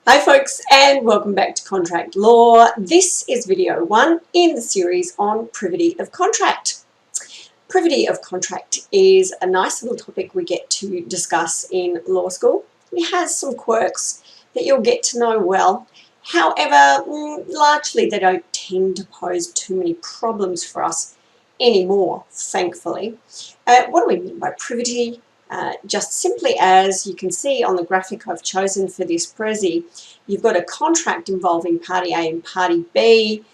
Hi folks, and welcome back to Contract Law. This is video 1 in the series on Privity of Contract. Privity of Contract is a nice little topic we get to discuss in law school. It has some quirks that you'll get to know well. However, largely they don't tend to pose too many problems for us anymore, thankfully. What do we mean by privity? Just simply as you can see on the graphic I've chosen for this Prezi, you've got a contract involving party A and party B,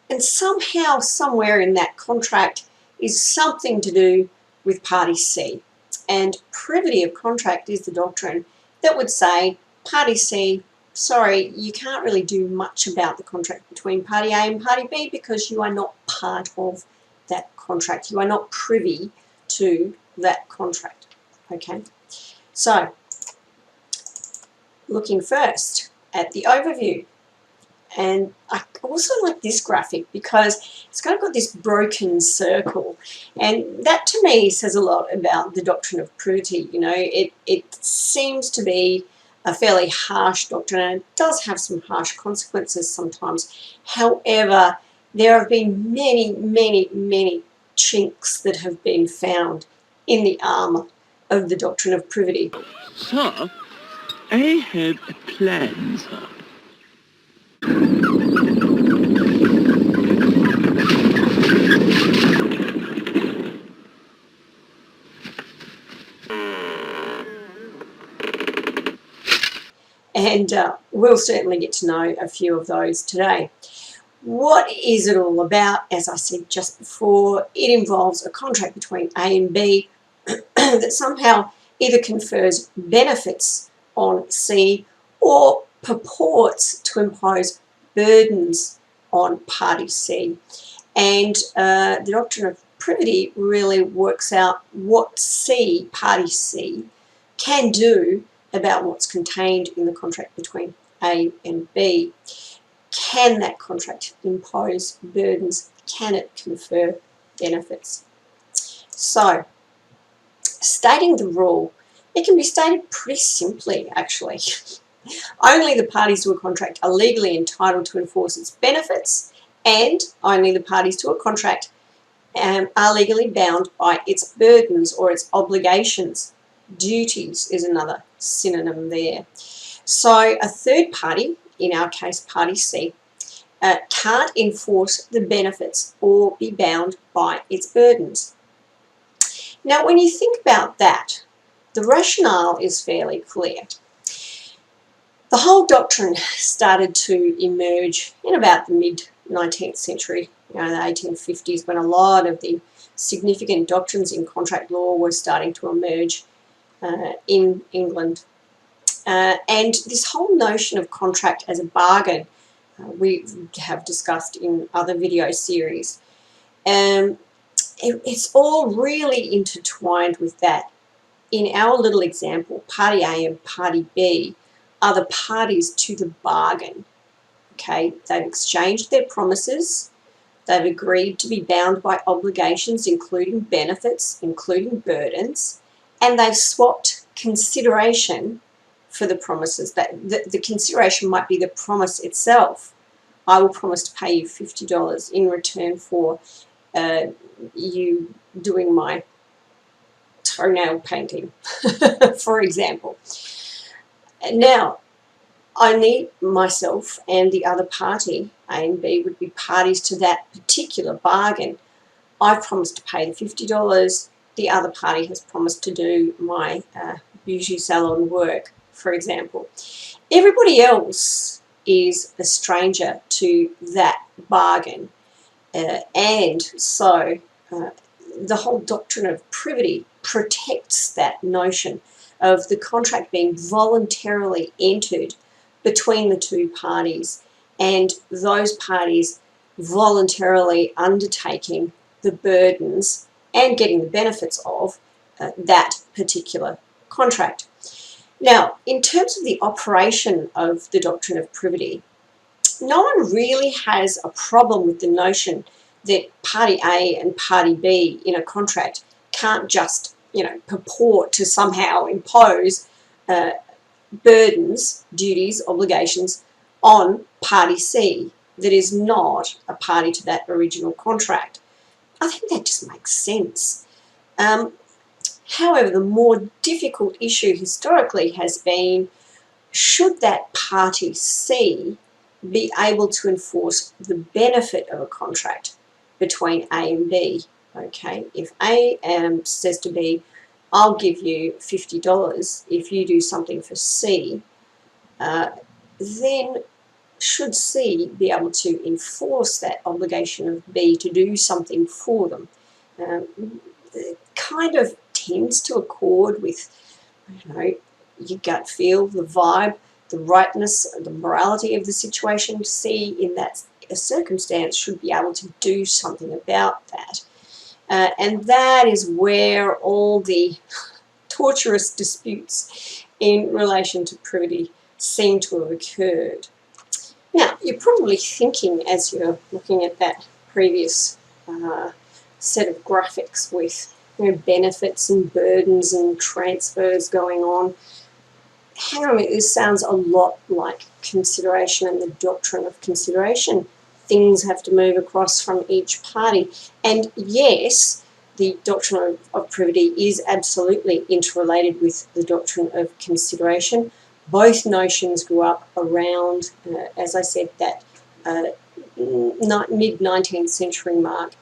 and somehow, somewhere in that contract is something to do with party C. And privity of contract is the doctrine that would say, party C, sorry, you can't really do much about the contract between party A and party B because you are not part of that contract. You are not privy to that contract. Okay, so looking first at the overview, and I also like this graphic because it's kind of got this broken circle, and that to me says a lot about the doctrine of privity. You know, it seems to be a fairly harsh doctrine, and it does have some harsh consequences sometimes. However, there have been many chinks that have been found in the armour of the doctrine of privity. Sir, I have a plan, sir. And we'll certainly get to know a few of those today. What is it all about? As I said just before, it involves a contract between A and B that somehow either confers benefits on C or purports to impose burdens on party C. And the doctrine of privity really works out what C, party C, can do about what's contained in the contract between A and B. Can that contract impose burdens? Can it confer benefits? So, stating the rule, it can be stated pretty simply, actually. Only the parties to a contract are legally entitled to enforce its benefits, and only the parties to a contract are legally bound by its burdens or its obligations. Duties is another synonym there. So a third party, in our case party C, can't enforce the benefits or be bound by its burdens. Now, when you think about that, the rationale is fairly clear. The whole doctrine started to emerge in about the mid-19th century, the 1850s, when a lot of the significant doctrines in contract law were starting to emerge in England. And this whole notion of contract as a bargain, we have discussed in other video series. It's all really intertwined with that. In our little example, party A and party B are the parties to the bargain. Okay, they've exchanged their promises, they've agreed to be bound by obligations, including benefits, including burdens, and they've swapped consideration for the promises. That the consideration might be the promise itself. I will promise to pay you $50 in return for you doing my toenail painting, for example. Now, I need myself and the other party, A and B, would be parties to that particular bargain. I've promised to pay the $50. The other party has promised to do my beauty salon work, for example. Everybody else is a stranger to that bargain. And so the whole doctrine of privity protects that notion of the contract being voluntarily entered between the two parties and those parties voluntarily undertaking the burdens and getting the benefits of that particular contract. Now, in terms of the operation of the doctrine of privity, no one really has a problem with the notion that party A and party B in a contract can't just, purport to somehow impose burdens, duties, obligations on party C that is not a party to that original contract. I think that just makes sense. However, the more difficult issue historically has been, should that party C be able to enforce the benefit of a contract between A and B? Okay, if A says to B, I'll give you $50 if you do something for C, then should C be able to enforce that obligation of B to do something for them? It kind of tends to accord with, your gut feel, the vibe, the rightness, the morality of the situation. C in that circumstance should be able to do something about that. And that is where all the torturous disputes in relation to privity seem to have occurred. Now, you're probably thinking, as you're looking at that previous set of graphics with benefits and burdens and transfers going on, hang on a minute, this sounds a lot like consideration and the doctrine of consideration. Things have to move across from each party. And yes, the doctrine of privity is absolutely interrelated with the doctrine of consideration. Both notions grew up around, as I said, that mid-19th century mark.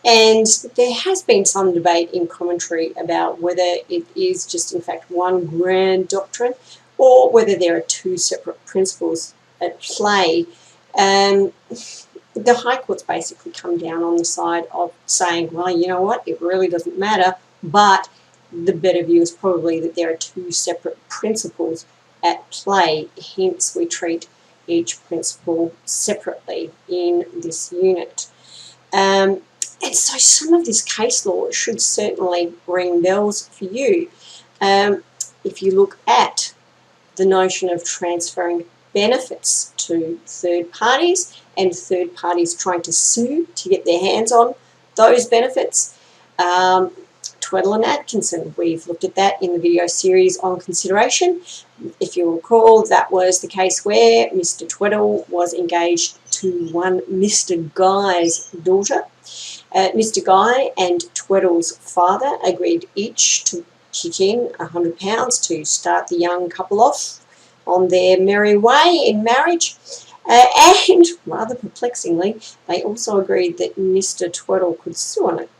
And there has been some debate in commentary about whether it is just, in fact, one grand doctrine or whether there are two separate principles at play. The High Court's basically come down on the side of saying, well, you know what, it really doesn't matter, but the better view is probably that there are two separate principles at play, hence we treat each principle separately in this unit. And so some of this case law should certainly ring bells for you. If you look at the notion of transferring benefits to third parties and third parties trying to sue to get their hands on those benefits, Twiddling Atkinson, we've looked at that in the video series on consideration. If you recall, that was the case where Mr. Twiddle was engaged to one Mr. Guy's daughter. Mr. Guy and Tweddle's father agreed each to kick in £100 to start the young couple off on their merry way in marriage. And, rather perplexingly, they also agreed that Mr. Twiddle could sue on it.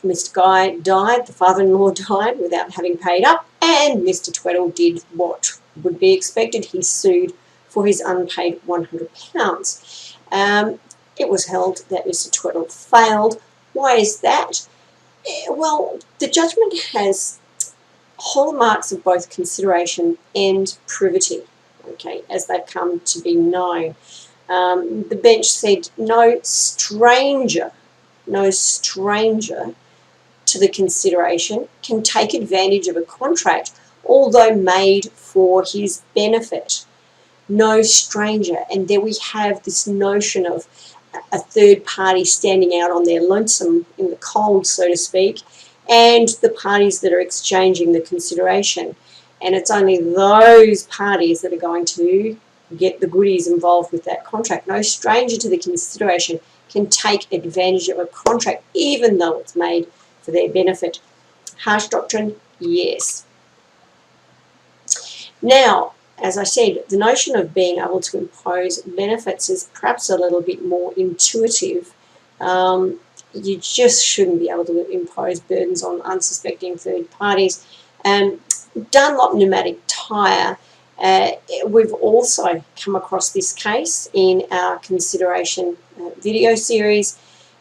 Mr. Guy died, the father-in-law died without having paid up, and Mr. Twiddle did what would be expected. He sued for his unpaid £100. It was held that Mr. Twiddle failed. Why is that? Well, the judgment has hallmarks of both consideration and privity, okay, as they've come to be known. The bench said no stranger to the consideration can take advantage of a contract, although made for his benefit. No stranger. And there we have this notion of a third party standing out on their lonesome in the cold, so to speak, and the parties that are exchanging the consideration. And it's only those parties that are going to get the goodies involved with that contract. No stranger to the consideration can take advantage of a contract, even though it's made for their benefit. Harsh doctrine? Yes. Now, as I said, the notion of being able to impose benefits is perhaps a little bit more intuitive. You just shouldn't be able to impose burdens on unsuspecting third parties. Dunlop pneumatic tyre, we've also come across this case in our consideration video series.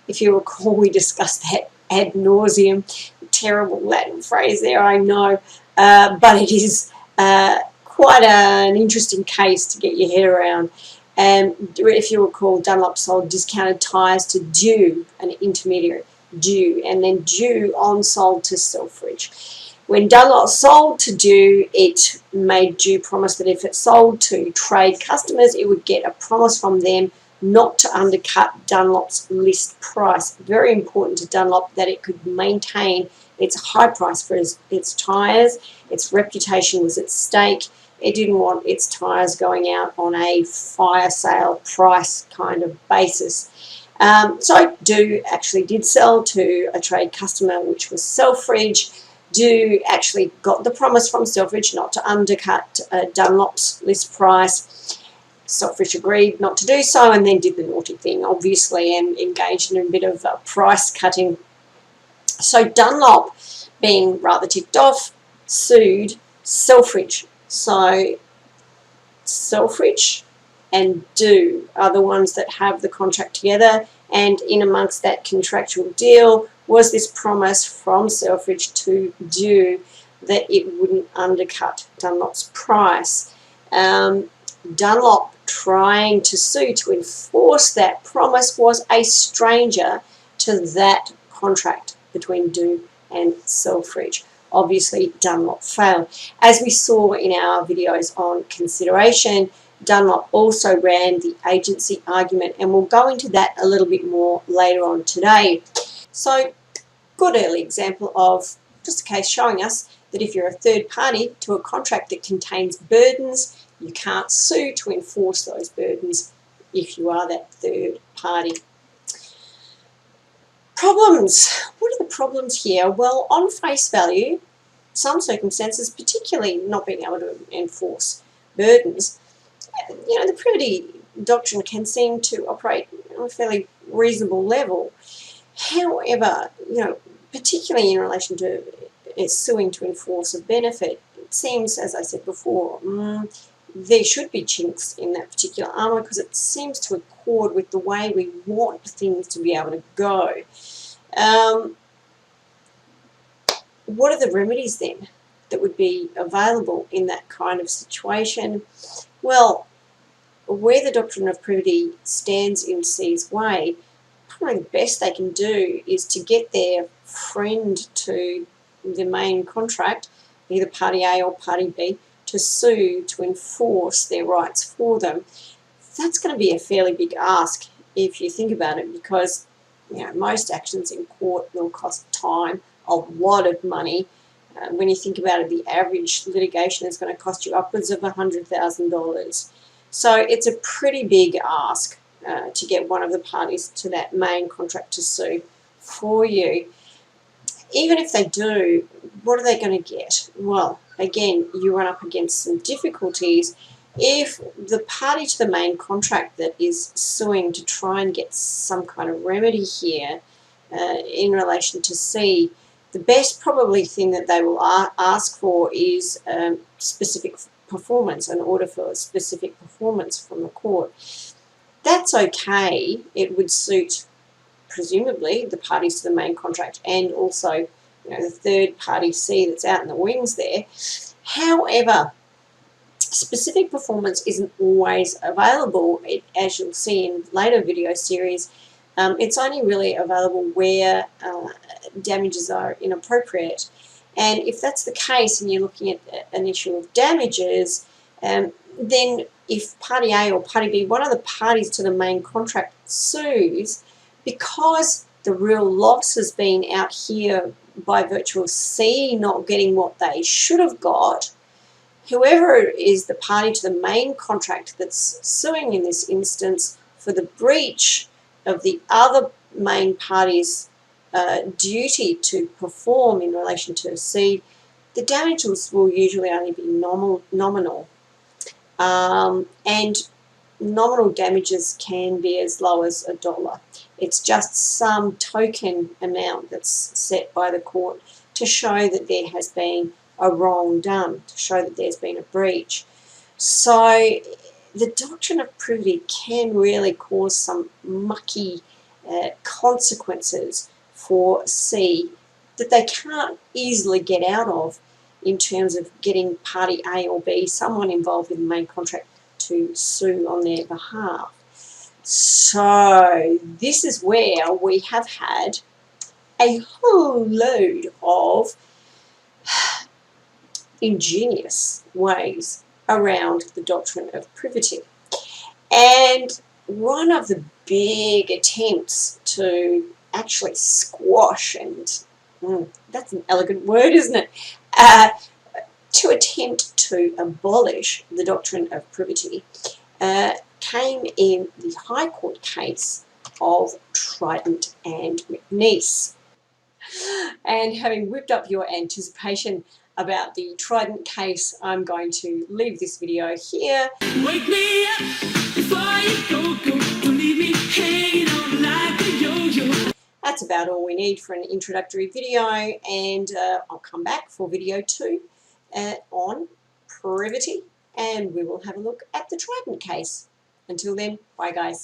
If you recall, we discussed that ad nauseum. Terrible Latin phrase there, I know, but it is quite an interesting case to get your head around. If you recall, Dunlop sold discounted tyres to Dew, an intermediary, Dew, and then Dew on-sold to Selfridge. When Dunlop sold to Dew, it made Dew promise that if it sold to trade customers, it would get a promise from them not to undercut Dunlop's list price. Very important to Dunlop that it could maintain its high price for its tyres. Its reputation was at stake. It didn't want its tyres going out on a fire sale price kind of basis. So Do actually did sell to a trade customer, which was Selfridge. Do actually got the promise from Selfridge not to undercut Dunlop's list price. Selfridge agreed not to do so and then did the naughty thing, obviously, and engaged in a bit of price cutting. So Dunlop, being rather ticked off, sued Selfridge. So Selfridge and Do are the ones that have the contract together, and in amongst that contractual deal was this promise from Selfridge to Do that it wouldn't undercut Dunlop's price. Dunlop trying to sue to enforce that promise was a stranger to that contract between Do and Selfridge. Obviously, Dunlop failed. As we saw in our videos on consideration, Dunlop also ran the agency argument, and we'll go into that a little bit more later on today. So, good early example of just a case showing us that if you're a third party to a contract that contains burdens, you can't sue to enforce those burdens if you are that third party. Problems. What are the problems here? Well, on face value, some circumstances, particularly not being able to enforce burdens, the privity doctrine can seem to operate on a fairly reasonable level. However, particularly in relation to suing to enforce a benefit, it seems, as I said before, there should be chinks in that particular armour because it seems to accord with the way we want things to be able to go. What are the remedies then that would be available in that kind of situation? Well, where the doctrine of privity stands in C's way, probably the best they can do is to get their friend to the main contract, either party A or party B, to sue to enforce their rights for them. That's going to be a fairly big ask if you think about it, because most actions in court will cost time, a lot of money. When you think about it, the average litigation is going to cost you upwards of $100,000. So it's a pretty big ask to get one of the parties to that main contract to sue for you. Even if they do, what are they going to get? Well, again, you run up against some difficulties if the party to the main contract that is suing to try and get some kind of remedy here in relation to C, the best probably thing that they will ask for is specific performance, an order for specific performance from the court. That's okay. It would suit, presumably, the parties to the main contract and also the third party C that's out in the wings there. However, specific performance isn't always available. As you'll see in later video series, it's only really available where damages are inappropriate. And if that's the case and you're looking at an issue of damages, then if party A or party B, one of the parties to the main contract sues, because the real loss has been out here by virtue of C not getting what they should have got, whoever is the party to the main contract that's suing in this instance for the breach of the other main party's duty to perform in relation to C, the damages will usually only be nominal. And nominal damages can be as low as $1. It's just some token amount that's set by the court to show that there has been a wrong done, to show that there's been a breach. So the doctrine of privity can really cause some mucky consequences for C that they can't easily get out of in terms of getting party A or B, someone involved in the main contract, to sue on their behalf. So this is where we have had a whole load of ingenious ways around the doctrine of privity. And one of the big attempts to actually squash and That's an elegant word, isn't it? To attempt to abolish the doctrine of privity came in the High Court case of Trident and McNeice. And having whipped up your anticipation about the Trident case, I'm going to leave this video here. Wake me up before you go. Don't leave me hanging on like a yo-yo. That's about all we need for an introductory video, and I'll come back for video 2 on privity, and we will have a look at the Trident case. Until then, bye guys.